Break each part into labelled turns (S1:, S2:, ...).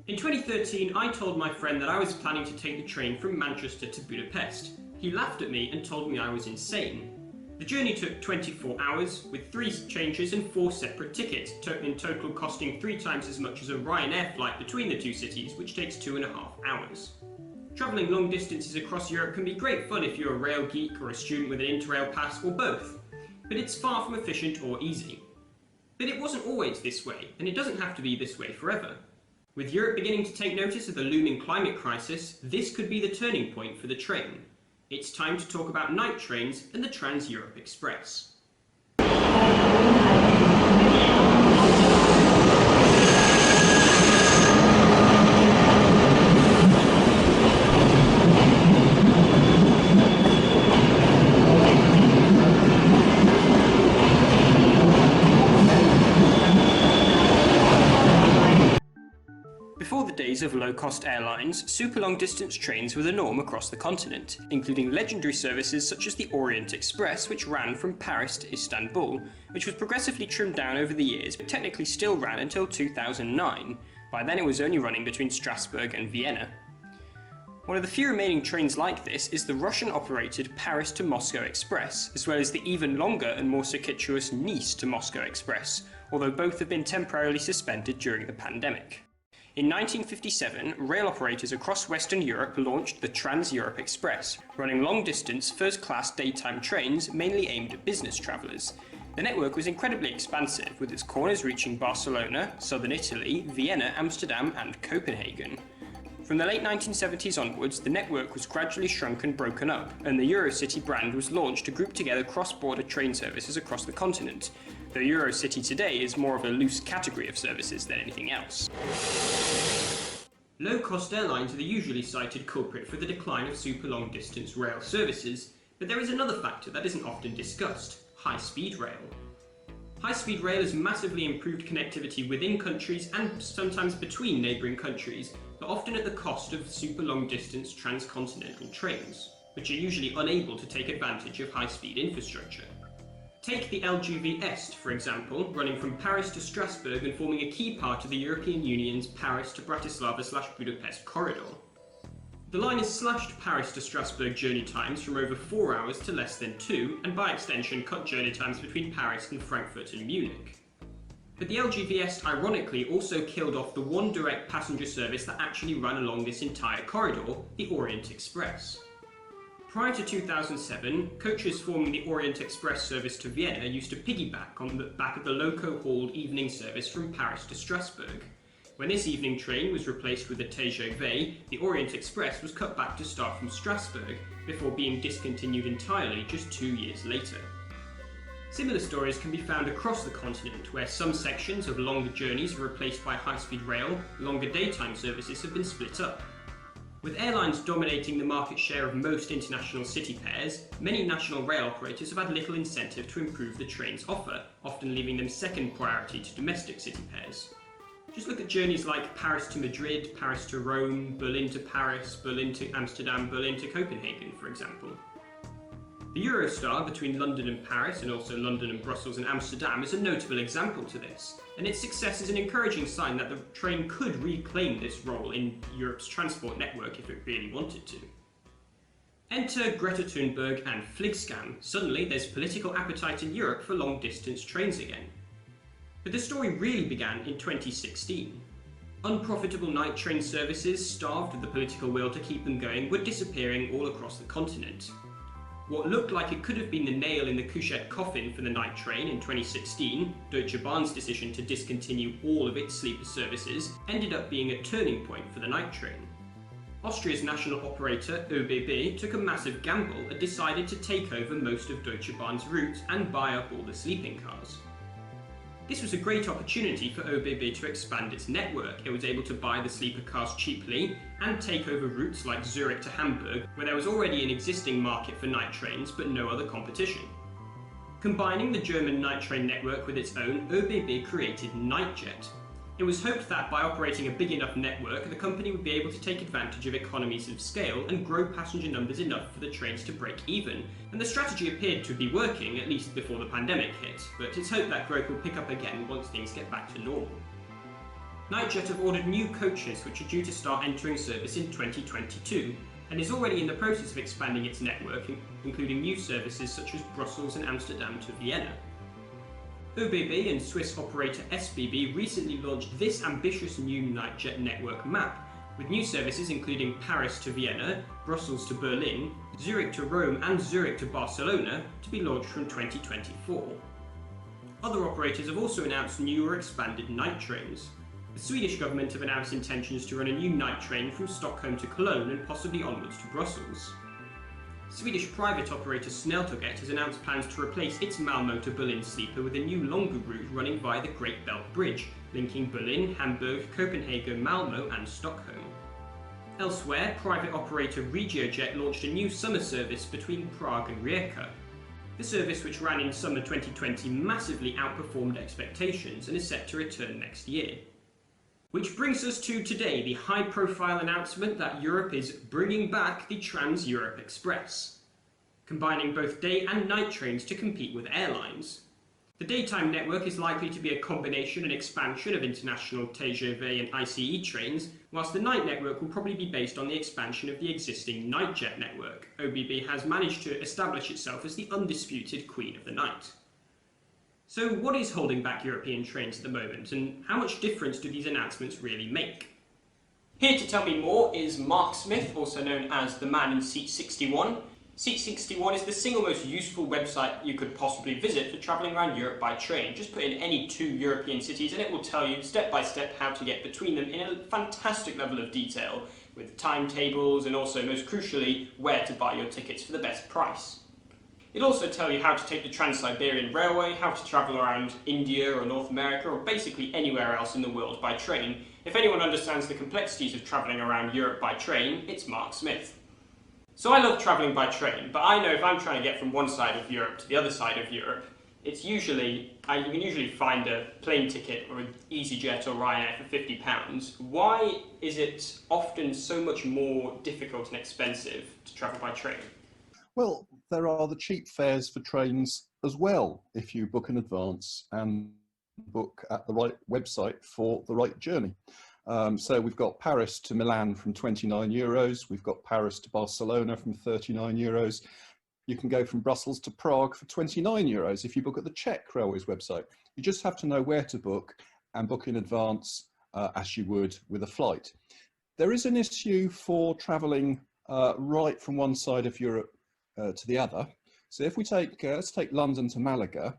S1: In 2013, I told my friend that I was planning to take the train from Manchester to Budapest. He laughed at me and told me I was insane. The journey took 24 hours, with 3 changes and 4 separate tickets, in total costing 3 times as much as a Ryanair flight between the two cities, which takes 2.5 hours. Travelling long distances across Europe can be great fun if you're a rail geek or a student with an Interrail pass, or both, but it's far from efficient or easy. But it wasn't always this way, and it doesn't have to be this way forever. With Europe beginning to take notice of the looming climate crisis, this could be the turning point for the train. It's time to talk about night trains and the Trans-Europ Express. Before the days of low-cost airlines, super long-distance trains were the norm across the continent, including legendary services such as the Orient Express, which ran from Paris to Istanbul, which was progressively trimmed down over the years but technically still ran until 2009. By then it was only running between Strasbourg and Vienna. One of the few remaining trains like this is the Russian-operated Paris to Moscow Express, as well as the even longer and more circuitous Nice to Moscow Express, although both have been temporarily suspended during the pandemic. In 1957, rail operators across Western Europe launched the Trans-Europ Express, running long-distance, first-class daytime trains mainly aimed at business travellers. The network was incredibly expansive, with its corners reaching Barcelona, southern Italy, Vienna, Amsterdam and Copenhagen. From the late 1970s onwards, the network was gradually shrunk and broken up, and the Eurocity brand was launched to group together cross-border train services across the continent, though Eurocity today is more of a loose category of services than anything else. Low-cost airlines are the usually cited culprit for the decline of super long-distance rail services, but there is another factor that isn't often discussed: high-speed rail. High-speed rail has massively improved connectivity within countries and sometimes between neighbouring countries, but often at the cost of super long-distance transcontinental trains, which are usually unable to take advantage of high-speed infrastructure. Take the LGV Est, for example, running from Paris to Strasbourg and forming a key part of the European Union's Paris to Bratislava/Budapest corridor. The line has slashed Paris to Strasbourg journey times from over 4 hours to less than 2, and by extension cut journey times between Paris and Frankfurt and Munich. But the LGV Est ironically also killed off the one direct passenger service that actually ran along this entire corridor, the Orient Express. Prior to 2007, coaches forming the Orient Express service to Vienna used to piggyback on the back of the loco-hauled evening service from Paris to Strasbourg. When this evening train was replaced with the TGV, the Orient Express was cut back to start from Strasbourg, before being discontinued entirely just 2 years later. Similar stories can be found across the continent, where some sections of longer journeys were replaced by high-speed rail, longer daytime services have been split up. With airlines dominating the market share of most international city pairs, many national rail operators have had little incentive to improve the train's offer, often leaving them second priority to domestic city pairs. Just look at journeys like Paris to Madrid, Paris to Rome, Berlin to Paris, Berlin to Amsterdam, Berlin to Copenhagen, for example. The Eurostar between London and Paris, and also London and Brussels and Amsterdam, is a notable example to this, and its success is an encouraging sign that the train could reclaim this role in Europe's transport network if it really wanted to. Enter Greta Thunberg and Fligscam. Suddenly there's political appetite in Europe for long-distance trains again. But the story really began in 2016. Unprofitable night train services, starved of the political will to keep them going, were disappearing all across the continent. What looked like it could have been the nail in the Couchette coffin for the night train in 2016, Deutsche Bahn's decision to discontinue all of its sleeper services, ended up being a turning point for the night train. Austria's national operator, ÖBB, took a massive gamble and decided to take over most of Deutsche Bahn's routes and buy up all the sleeping cars. This was a great opportunity for ÖBB to expand its network. It was able to buy the sleeper cars cheaply and take over routes like Zurich to Hamburg, where there was already an existing market for night trains but no other competition. Combining the German night train network with its own, ÖBB created NightJet. It was hoped that by operating a big enough network, the company would be able to take advantage of economies of scale and grow passenger numbers enough for the trains to break even, and the strategy appeared to be working, at least before the pandemic hit, but it's hoped that growth will pick up again once things get back to normal. NightJet have ordered new coaches which are due to start entering service in 2022 and is already in the process of expanding its network, including new services such as Brussels and Amsterdam to Vienna. ÖBB and Swiss operator SBB recently launched this ambitious new NightJet network map, with new services including Paris to Vienna, Brussels to Berlin, Zurich to Rome and Zurich to Barcelona to be launched from 2024. Other operators have also announced new or expanded night trains. The Swedish government have announced intentions to run a new night train from Stockholm to Cologne and possibly onwards to Brussels. Swedish private operator Snälltåget has announced plans to replace its Malmö to Berlin sleeper with a new longer route running via the Great Belt Bridge, linking Berlin, Hamburg, Copenhagen, Malmö and Stockholm. Elsewhere, private operator RegioJet launched a new summer service between Prague and Rijeka. The service, which ran in summer 2020, massively outperformed expectations and is set to return next year. Which brings us to today, the high-profile announcement that Europe is bringing back the Trans-Europ Express, combining both day and night trains to compete with airlines. The daytime network is likely to be a combination and expansion of international TGV and ICE trains, whilst the night network will probably be based on the expansion of the existing NightJet network. ÖBB has managed to establish itself as the undisputed queen of the night. So what is holding back European trains at the moment, and how much difference do these announcements really make? Here to tell me more is Mark Smith, also known as the man in seat 61. Seat 61 is the single most useful website you could possibly visit for travelling around Europe by train. Just put in any 2 European cities and it will tell you step by step how to get between them in a fantastic level of detail, with timetables and also, most crucially, where to buy your tickets for the best price. It'll also tell you how to take the Trans-Siberian Railway, how to travel around India or North America, or basically anywhere else in the world by train. If anyone understands the complexities of travelling around Europe by train, it's Mark Smith. So I love travelling by train, but I know if I'm trying to get from one side of Europe to the other side of Europe, you can usually find a plane ticket or an EasyJet or Ryanair for £50. Why is it often so much more difficult and expensive to travel by train?
S2: Well, there are the cheap fares for trains as well, if you book in advance and book at the right website for the right journey. So we've got Paris to Milan from €29. We've got Paris to Barcelona from €39. You can go from Brussels to Prague for €29 if you book at the Czech Railways website. You just have to know where to book and book in advance as you would with a flight. There is an issue for travelling right from one side of Europe to the other. So if we take, let's take London to Malaga.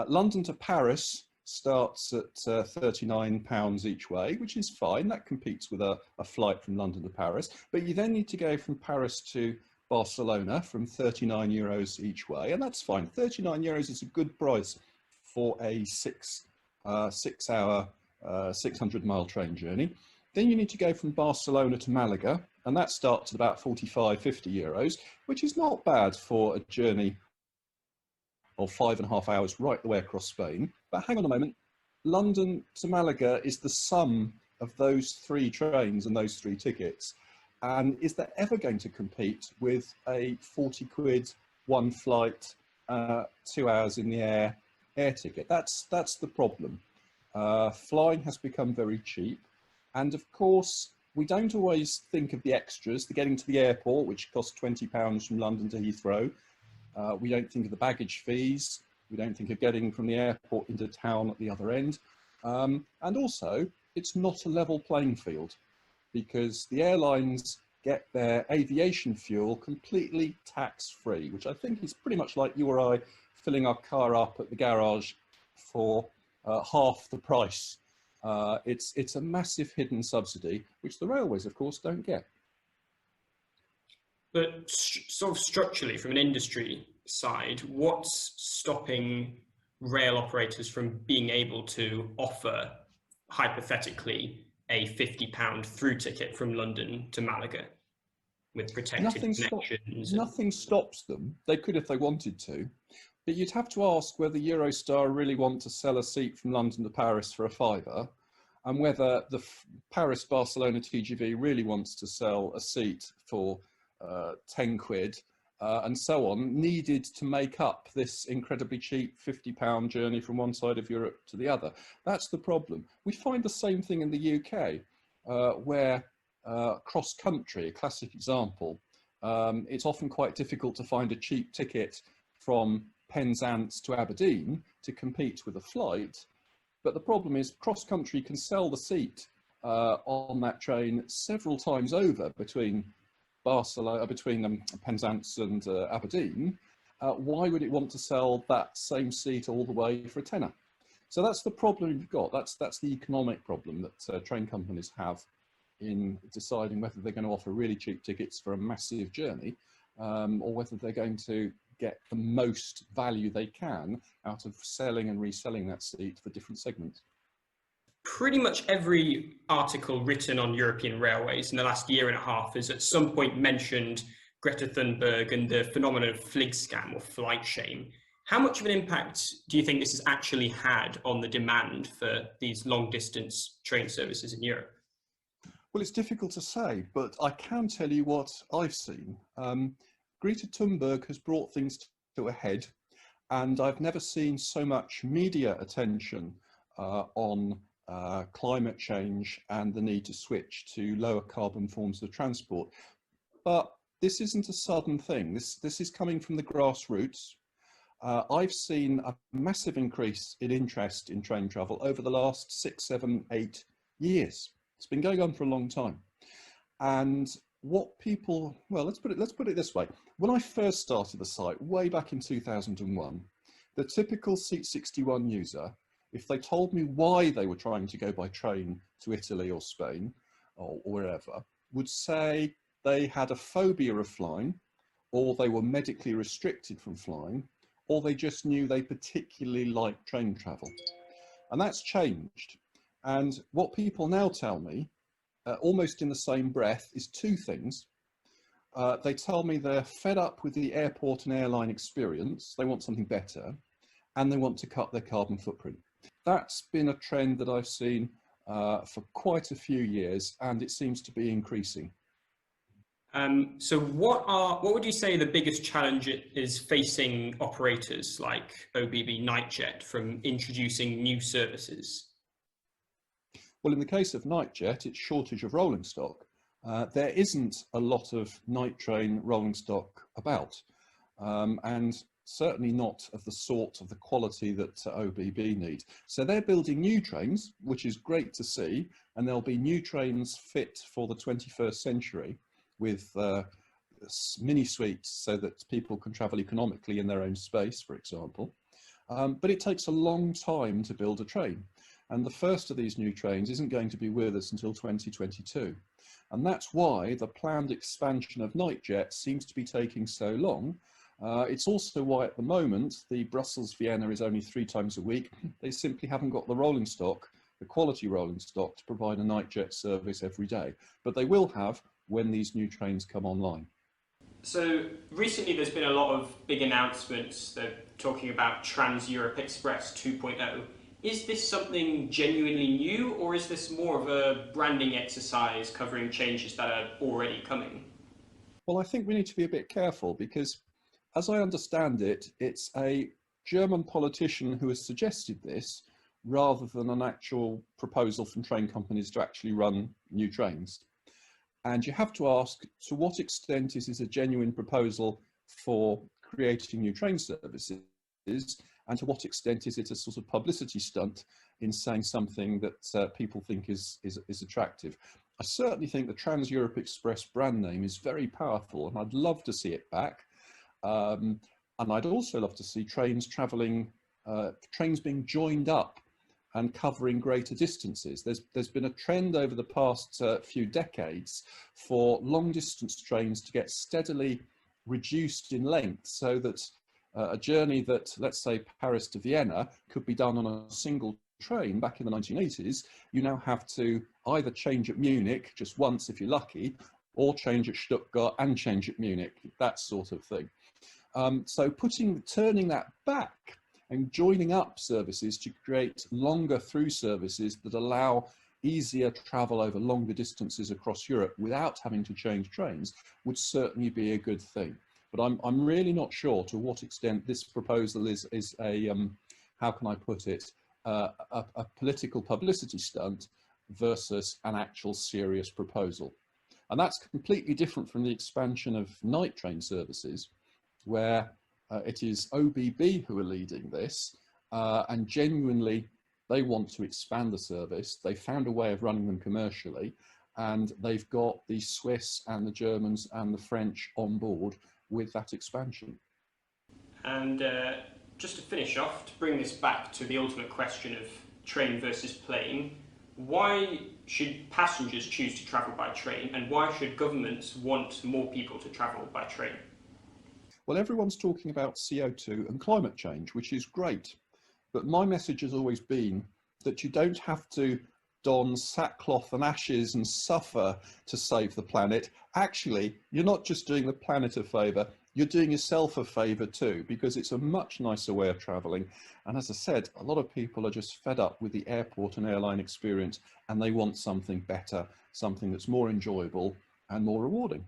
S2: London to Paris starts at £39 each way, which is fine. That competes with a flight from London to Paris. But you then need to go from Paris to Barcelona from €39 each way, and that's fine. €39 is a good price for a 6-hour, 600-mile train journey. Then you need to go from Barcelona to Malaga, and that starts at about €45–50, which is not bad for a journey of 5.5 hours right the way across Spain. But hang on a moment, London to Malaga is the sum of those 3 trains and those 3 tickets. And is that ever going to compete with a 40 quid, 1 flight, 2 hours in the air ticket? That's the problem. Flying has become very cheap. And of course, we don't always think of the extras, the getting to the airport, which costs £20 from London to Heathrow. We don't think of the baggage fees. We don't think of getting from the airport into town at the other end. And also, it's not a level playing field because the airlines get their aviation fuel completely tax-free, which I think is pretty much like you or I filling our car up at the garage for half the price. It's a massive hidden subsidy, which the railways, of course, don't get.
S1: But sort of structurally, from an industry side, what's stopping rail operators from being able to offer, hypothetically, a £50 through ticket from London to Malaga with protected connections?
S2: Nothing stops them. They could if they wanted to. But you'd have to ask whether Eurostar really want to sell a seat from London to Paris for a £5, and whether the Paris-Barcelona TGV really wants to sell a seat for 10 quid and so on needed to make up this incredibly cheap £50 journey from one side of Europe to the other. That's the problem. We find the same thing in the UK, where cross-country, a classic example, it's often quite difficult to find a cheap ticket from Penzance to Aberdeen to compete with a flight. But the problem is cross-country can sell the seat on that train several times over between Penzance and Aberdeen. Why would it want to sell that same seat all the way for a tenner? So that's the problem you've got. That's the economic problem that train companies have in deciding whether they're going to offer really cheap tickets for a massive journey, or whether they're going to get the most value they can out of selling and reselling that seat for different segments.
S1: Pretty much every article written on European railways in the last year and a half has at some point mentioned Greta Thunberg and the phenomenon of Fligscam, or flight shame. How much of an impact do you think this has actually had on the demand for these long distance train services in Europe?
S2: Well, it's difficult to say, but I can tell you what I've seen. Greta Thunberg has brought things to a head, and I've never seen so much media attention on climate change and the need to switch to lower carbon forms of transport. But this isn't a sudden thing. This is coming from the grassroots. I've seen a massive increase in interest in train travel over the last 6, 7, 8 years. It's been going on for a long time. And what people, well, let's put it this way. When I first started the site way back in 2001, the typical Seat 61 user, if they told me why they were trying to go by train to Italy or Spain or wherever, would say they had a phobia of flying, or they were medically restricted from flying, or they just knew they particularly liked train travel. And that's changed. And what people now tell me, almost in the same breath, is two things. They tell me they're fed up with the airport and airline experience, they want something better, and they want to cut their carbon footprint. That's been a trend that I've seen for quite a few years, and it seems to be increasing.
S1: So what would you say the biggest challenge is facing operators like OBB NightJet from introducing new services?
S2: Well, in the case of NightJet, it's shortage of rolling stock. There isn't a lot of night train rolling stock about, and certainly not of the sort of the quality that OBB need. So they're building new trains, which is great to see, and there'll be new trains fit for the 21st century with mini suites so that people can travel economically in their own space, for example. But it takes a long time to build a train. And the first of these new trains isn't going to be with us until 2022. And that's why the planned expansion of NightJet seems to be taking so long. It's also why at the moment the Brussels-Vienna is only 3 times a week. They simply haven't got the rolling stock, the quality rolling stock, to provide a NightJet service every day. But they will have when these new trains come online.
S1: So recently there's been a lot of big announcements. They're talking about Trans-Europ Express 2.0. Is this something genuinely new, or is this more of a branding exercise covering changes that are already coming?
S2: Well, I think we need to be a bit careful because, as I understand it, it's a German politician who has suggested this rather than an actual proposal from train companies to actually run new trains. And you have to ask, to what extent is this a genuine proposal for creating new train services? And to what extent is it a sort of publicity stunt in saying something that people think is attractive? I certainly think the Trans-Europ Express brand name is very powerful, and I'd love to see it back. And I'd also love to see trains travelling, trains being joined up and covering greater distances. There's been a trend over the past few decades for long distance trains to get steadily reduced in length, so that a journey that, let's say, Paris to Vienna could be done on a single train back in the 1980s, you now have to either change at Munich just once if you're lucky, or change at Stuttgart and change at Munich, that sort of thing. So turning that back and joining up services to create longer through services that allow easier travel over longer distances across Europe without having to change trains would certainly be a good thing. But I'm really not sure to what extent this proposal is a, how can I put it, a political publicity stunt versus an actual serious proposal. And that's completely different from the expansion of night train services, where it is OBB who are leading this, and genuinely they want to expand the service. They found a way of running them commercially, and they've got the Swiss and the Germans and the French on board with that expansion.
S1: And just to finish off, to bring this back to the ultimate question of train versus plane, why should passengers choose to travel by train, and why should governments want more people to travel by train?
S2: Well, everyone's talking about CO2 and climate change, which is great. But my message has always been that you don't have to don sackcloth and ashes and suffer to save the planet. Actually, you're not just doing the planet a favour, you're doing yourself a favour too, because it's a much nicer way of travelling. And as I said, a lot of people are just fed up with the airport and airline experience, and they want something better, something that's more enjoyable and more rewarding.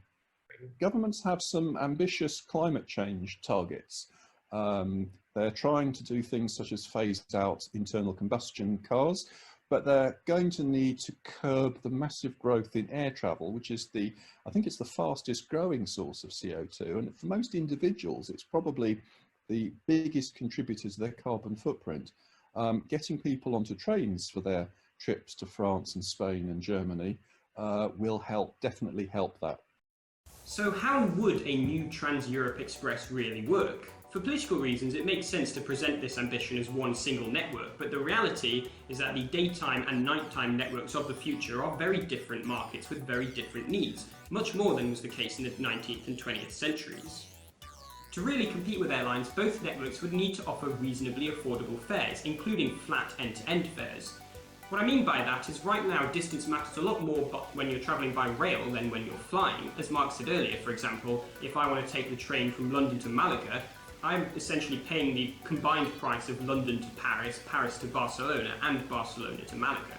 S2: Governments have some ambitious climate change targets. They're trying to do things such as phase out internal combustion cars, but they're going to need to curb the massive growth in air travel, which is I think it's the fastest growing source of CO2. And for most individuals, it's probably the biggest contributor to their carbon footprint. Getting people onto trains for their trips to France and Spain and Germany will definitely help that.
S1: So how would a new Trans-Europ Express really work? For political reasons, it makes sense to present this ambition as one single network, but the reality is that the daytime and nighttime networks of the future are very different markets with very different needs, much more than was the case in the 19th and 20th centuries. To really compete with airlines, both networks would need to offer reasonably affordable fares, including flat end-to-end fares. What I mean by that is right now distance matters a lot more when you're travelling by rail than when you're flying. As Mark said earlier, for example, if I want to take the train from London to Malaga, I'm essentially paying the combined price of London to Paris, Paris to Barcelona, and Barcelona to Malaga.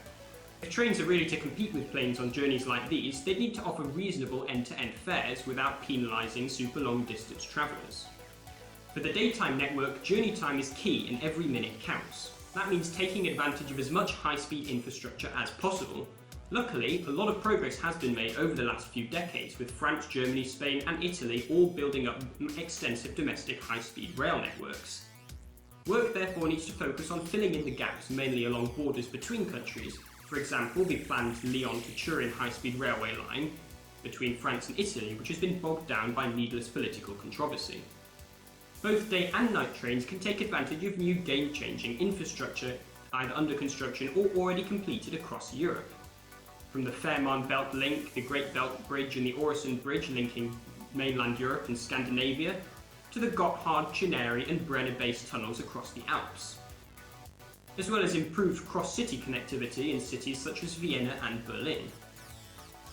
S1: If trains are really to compete with planes on journeys like these, they'd need to offer reasonable end-to-end fares without penalising super long distance travellers. For the daytime network, journey time is key and every minute counts. That means taking advantage of as much high-speed infrastructure as possible. Luckily, a lot of progress has been made over the last few decades, with France, Germany, Spain and Italy all building up extensive domestic high-speed rail networks. Work therefore needs to focus on filling in the gaps, mainly along borders between countries. For example, the planned Lyon to Turin high-speed railway line between France and Italy, which has been bogged down by needless political controversy. Both day and night trains can take advantage of new game-changing infrastructure, either under construction or already completed across Europe. From the Fehmarn Belt Link, the Great Belt Bridge and the Øresund Bridge linking mainland Europe and Scandinavia, to the Gotthard, Chineri and Brenner-based tunnels across the Alps, as well as improved cross-city connectivity in cities such as Vienna and Berlin.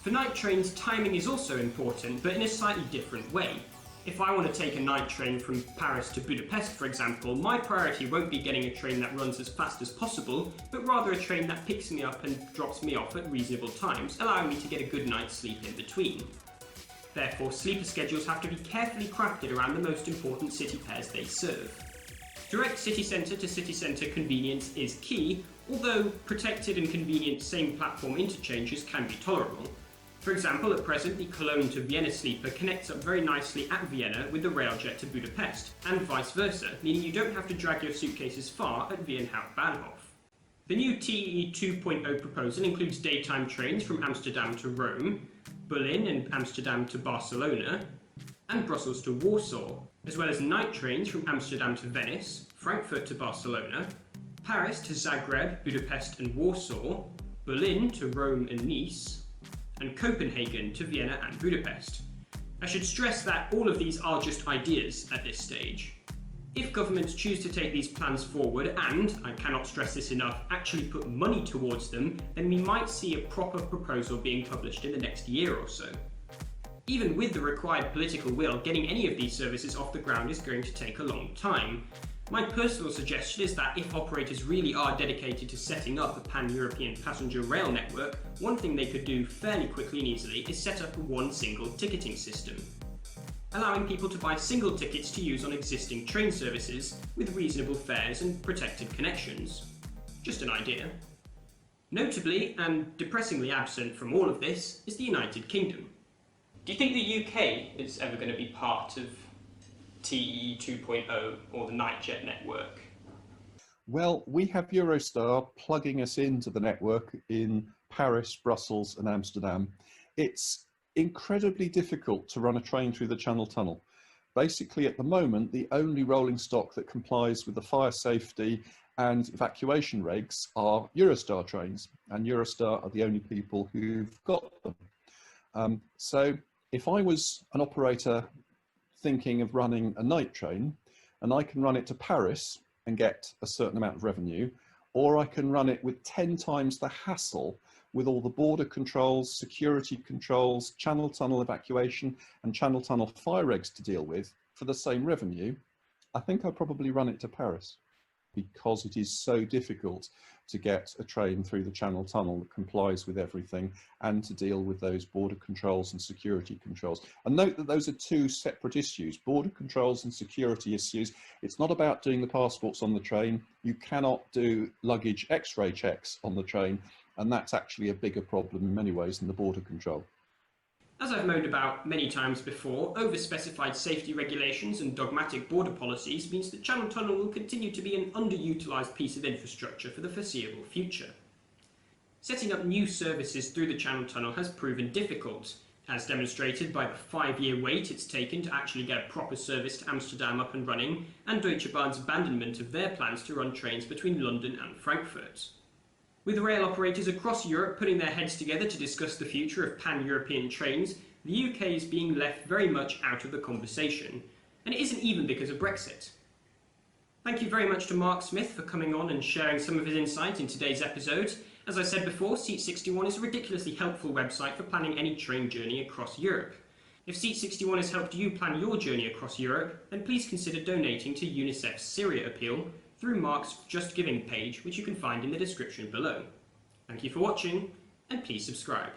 S1: For night trains, timing is also important, but in a slightly different way. If I want to take a night train from Paris to Budapest, for example, my priority won't be getting a train that runs as fast as possible, but rather a train that picks me up and drops me off at reasonable times, allowing me to get a good night's sleep in between. Therefore, sleeper schedules have to be carefully crafted around the most important city pairs they serve. Direct city centre to city centre convenience is key, although protected and convenient same platform interchanges can be tolerable. For example, at present, the Cologne to Vienna sleeper connects up very nicely at Vienna with the railjet to Budapest, and vice versa, meaning you don't have to drag your suitcases far at Wien Hauptbahnhof. The new TEE 2.0 proposal includes daytime trains from Amsterdam to Rome, Berlin and Amsterdam to Barcelona, and Brussels to Warsaw, as well as night trains from Amsterdam to Venice, Frankfurt to Barcelona, Paris to Zagreb, Budapest and Warsaw, Berlin to Rome and Nice, and Copenhagen to Vienna and Budapest. I should stress that all of these are just ideas at this stage. If governments choose to take these plans forward and, I cannot stress this enough, actually put money towards them, then we might see a proper proposal being published in the next year or so. Even with the required political will, getting any of these services off the ground is going to take a long time. My personal suggestion is that if operators really are dedicated to setting up a pan-European passenger rail network, one thing they could do fairly quickly and easily is set up one single ticketing system. allowing people to buy single tickets to use on existing train services with reasonable fares and protected connections. Just an idea. Notably, and depressingly absent from all of this, is the United Kingdom. Do you think the UK is ever going to be part of TEE 2.0 or the NightJet network?
S2: Well, we have Eurostar plugging us into the network in Paris, Brussels and Amsterdam. It's incredibly difficult to run a train through the Channel Tunnel. Basically, at the moment, the only rolling stock that complies with the fire safety and evacuation regs are Eurostar trains, and Eurostar are the only people who've got them. So if I was an operator thinking of running a night train, and I can run it to Paris and get a certain amount of revenue, or I can run it with 10 times the hassle with all the border controls, security controls, Channel Tunnel evacuation and Channel Tunnel fire regs to deal with for the same revenue, I think I'd probably run it to Paris, because it is so difficult to get a train through the Channel Tunnel that complies with everything and to deal with those border controls and security controls. And note that those are two separate issues, border controls and security issues. It's not about doing the passports on the train. You cannot do luggage X-ray checks on the train, and that's actually a bigger problem in many ways than the border control.
S1: As I've moaned about many times before, over-specified safety regulations and dogmatic border policies means that Channel Tunnel will continue to be an underutilised piece of infrastructure for the foreseeable future. Setting up new services through the Channel Tunnel has proven difficult, as demonstrated by the 5-year wait it's taken to actually get a proper service to Amsterdam up and running, and Deutsche Bahn's abandonment of their plans to run trains between London and Frankfurt. With rail operators across Europe putting their heads together to discuss the future of pan-European trains, the UK is being left very much out of the conversation, and it isn't even because of Brexit. Thank you very much to Mark Smith for coming on and sharing some of his insight in today's episode. As I said before, Seat 61 is a ridiculously helpful website for planning any train journey across Europe. If Seat 61 has helped you plan your journey across Europe, then please consider donating to UNICEF's Syria appeal through Mark's Just Giving page, which you can find in the description below. Thank you for watching, and please subscribe.